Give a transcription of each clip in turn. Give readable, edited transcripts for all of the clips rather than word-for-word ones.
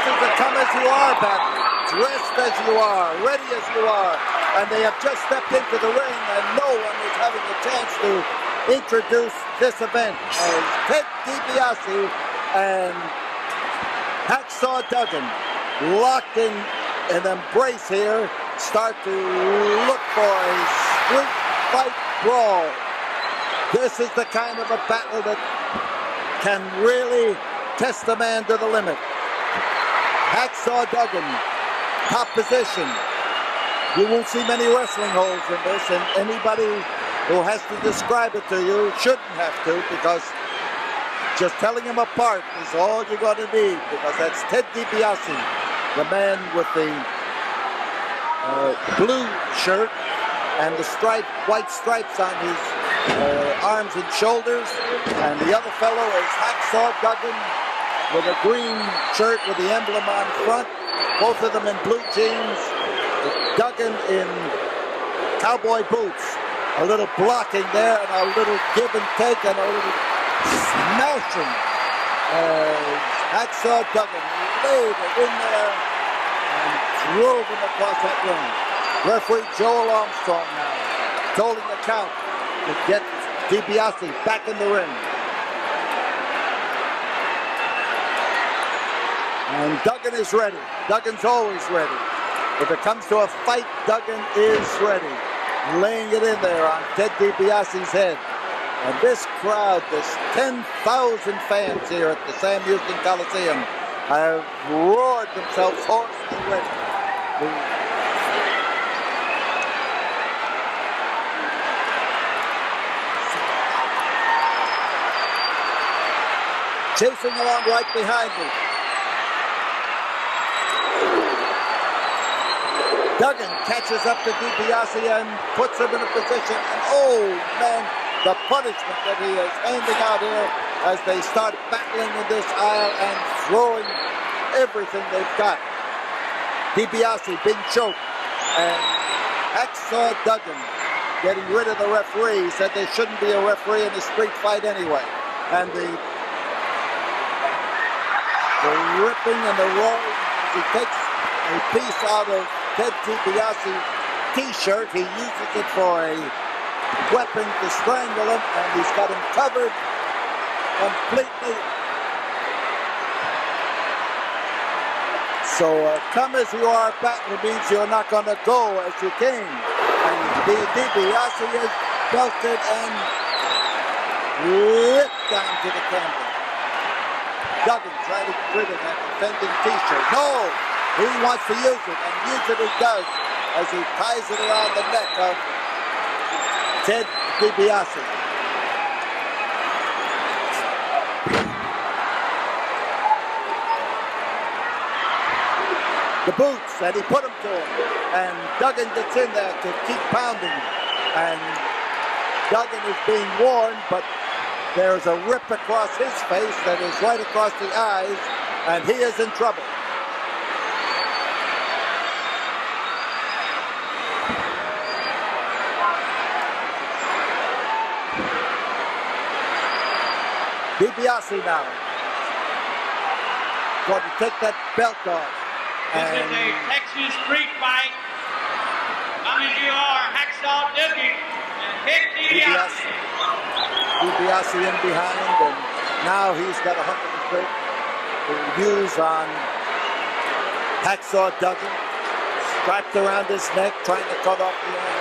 is a come as you are battle, dressed as you are, ready as you are, and they have just stepped into the ring, and no one is having a chance to introduce this event as Ted Dibiase and Hacksaw Duggan, locked in an embrace here, start to look for a street fight brawl. This is the kind of a battle that can really test a man to the limit. Hacksaw Duggan, top position. You won't see many wrestling holds in this, and anybody who has to describe it to you shouldn't have to, because just telling them apart is all you're going to need, because that's Ted Dibiase, the man with the blue shirt and the white stripes on his arms and shoulders, and the other fellow is Hacksaw Duggan with a green shirt with the emblem on front, both of them in blue jeans, Duggan in cowboy boots. A little blocking there, and a little give and take, and a little smashing. Hacksaw Duggan laid it in there and drove him across that ring. Referee Joel Armstrong now holding the count to get Dibiase back in the ring. And Duggan is ready. Duggan's always ready. If it comes to a fight, Duggan is ready. Laying it in there on Ted Dibiase's head. And this crowd, this 10,000 fans here at the Sam Houston Coliseum, have roared themselves hoarse and ready. Chasing along right behind me. Duggan catches up to Dibiase and puts him in a position, and oh man, the punishment that he is handing out here as they start battling in this aisle and throwing everything they've got. Dibiase being choked, and Hacksaw Duggan getting rid of the referee. He said there shouldn't be a referee in a street fight anyway. And the ripping and the rolling as he takes a piece out of Ted Dibiase's t-shirt. He uses it for a weapon to strangle him, and he's got him covered completely. So come as you are battle means you're not going to go as you came. And Dibiase is belted and ripped down to the canvas. Duggan trying to get rid of that offending t-shirt. No! He wants to use it, and use it he does as he ties it around the neck of Ted Dibiase. The boots, and he put them to him. And Duggan gets in there to keep pounding. And Duggan is being warned, but there's a rip across his face that is right across the eyes, and he is in trouble. Dibiase now going to take that belt off. This is a Texas street fight. Come as you are, Hacksaw Duggan and Ted Dibiase. Dibiase in behind, and now he's got a hook of the foot to use on Hacksaw Duggan, strapped around his neck, trying to cut off the arm.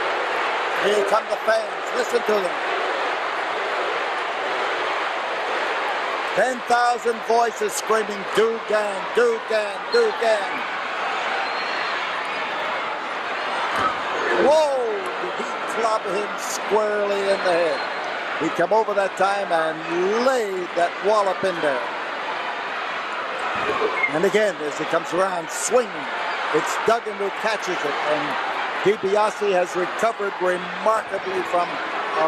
Here come the fans. Listen to them. 10,000 voices screaming, Duggan, Duggan, Duggan. Whoa! Did he clobber him squarely in the head. He come over that time and laid that wallop in there. And again, as he comes around swinging, it's Duggan who catches it. And Dibiase has recovered remarkably from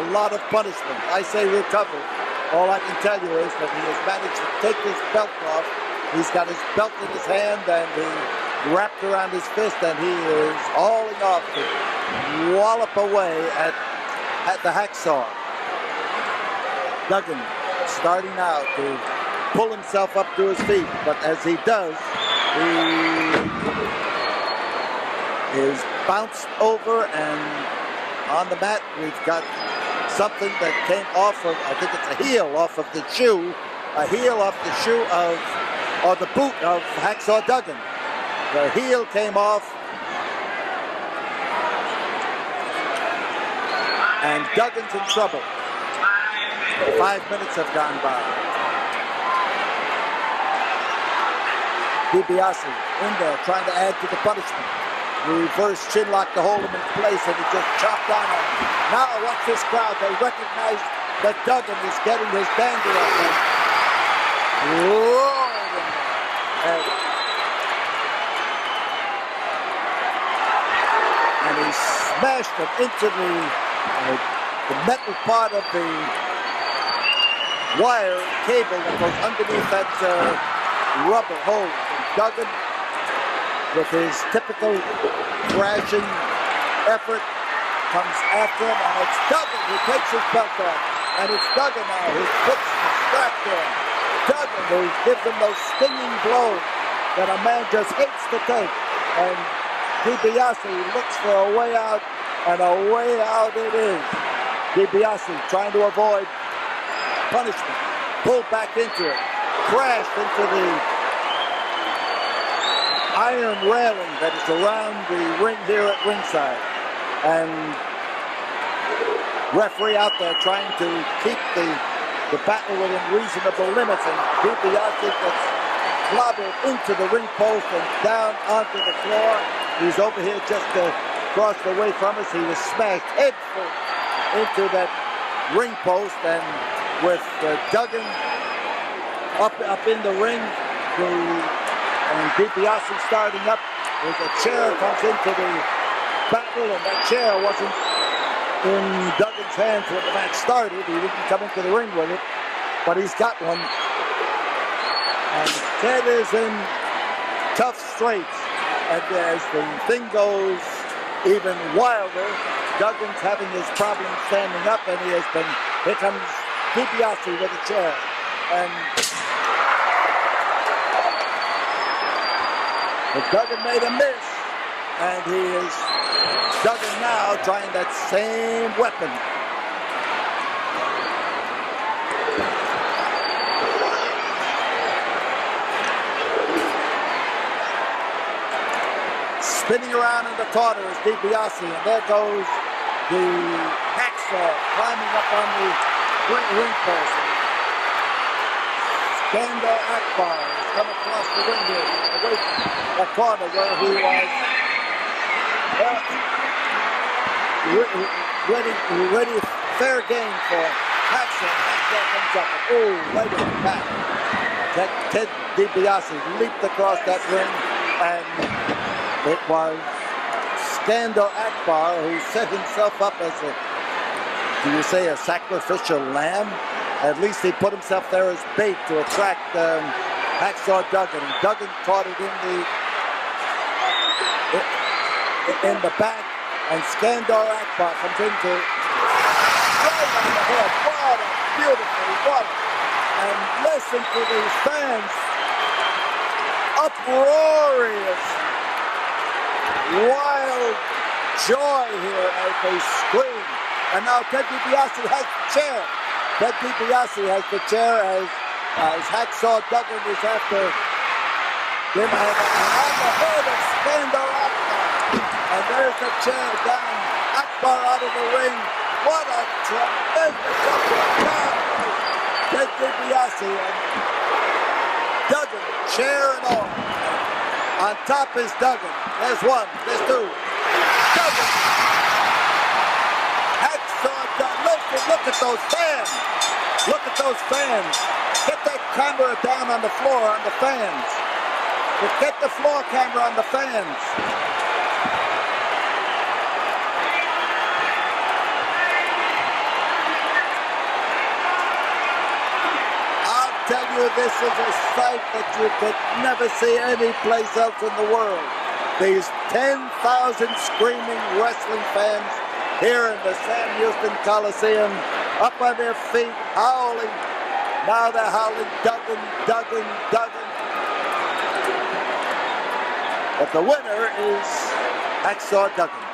a lot of punishment. I say recovered. All I can tell you is that he has managed to take his belt off. He's got his belt in his hand, and he wrapped around his fist, and he is hauling off to wallop away at the Hacksaw. Duggan starting now to pull himself up to his feet, but as he does, He is bounced over, and on the mat we've got something that came off of, I think it's a heel off of the shoe, or the boot of Hacksaw Duggan. The heel came off, and Duggan's in trouble. 5 minutes have gone by. Dibiase in there trying to add to the punishment. Reverse chin lock to hold him in place, and he just chopped on him. Now watch this crowd. They recognize that Duggan is getting his dangle up. And he smashed him into the metal part of the wire cable that goes underneath that rubber hose. And Duggan, with his typical thrashing effort, comes after him, and it's Duggan who takes his belt off. And it's Duggan now who puts the strap there. Duggan who gives him those stinging blows that a man just hates to take. And Dibiase looks for a way out, and a way out it is. Dibiase trying to avoid punishment, pulled back into it, crashed into the iron railing that is around the ring here at ringside. And referee out there trying to keep the battle within reasonable limits, and Dibiase gets clobbered into the ring post and down onto the floor. He's over here just across the way from us. He was smashed head first into that ring post, and with Duggan up in the ring, and Dibiase starting up, there's a chair comes into the battle, and that chair wasn't in Duggan's hands when the match started. He didn't come into the ring with it, but he's got one. And Ted is in tough straits, and as the thing goes even wilder, Duggan's having his problem standing up, and here comes Dibiase with a chair. And but Duggan made a miss, and he is Duggan now trying that same weapon. Spinning around in the corner is Dibiase, and there goes the Hacksaw climbing up on the ring post. Skandar Akbar has come across the ring here, away from that corner where he was ready, fair game for Hacksaw. Hacksaw comes up, and right in the back. Ted Dibiase leaped across that ring, and it was Skandar Akbar who set himself up as a sacrificial lamb? At least he put himself there as bait to attract Hacksaw Duggan. And Duggan caught it in the back, and Skandar Akbar comes into right on the head. What a beautiful one! And listen to these fans, uproarious, wild joy here as they scream. And now Ted Dibiase has the chair. Ted Dibiase has the chair as Hacksaw Duggan is after him, and on the head of Skandar Akbar. And there's the chair down, Akbar out of the ring. What a tremendous uppercut! Ted Dibiase, and Duggan, chair and all. On top is Duggan. There's one, there's two. Duggan! Hacksaw Duggan, look at those fans. Look at those fans. Get that camera down on the floor, on the fans. Get the floor camera on the fans. I'll tell you, this is a sight that you could never see anyplace else in the world. These 10,000 screaming wrestling fans here in the Sam Houston Coliseum, up on their feet, howling. Now they're howling, Duggan, Duggan, Duggan. But the winner is Hacksaw Duggan.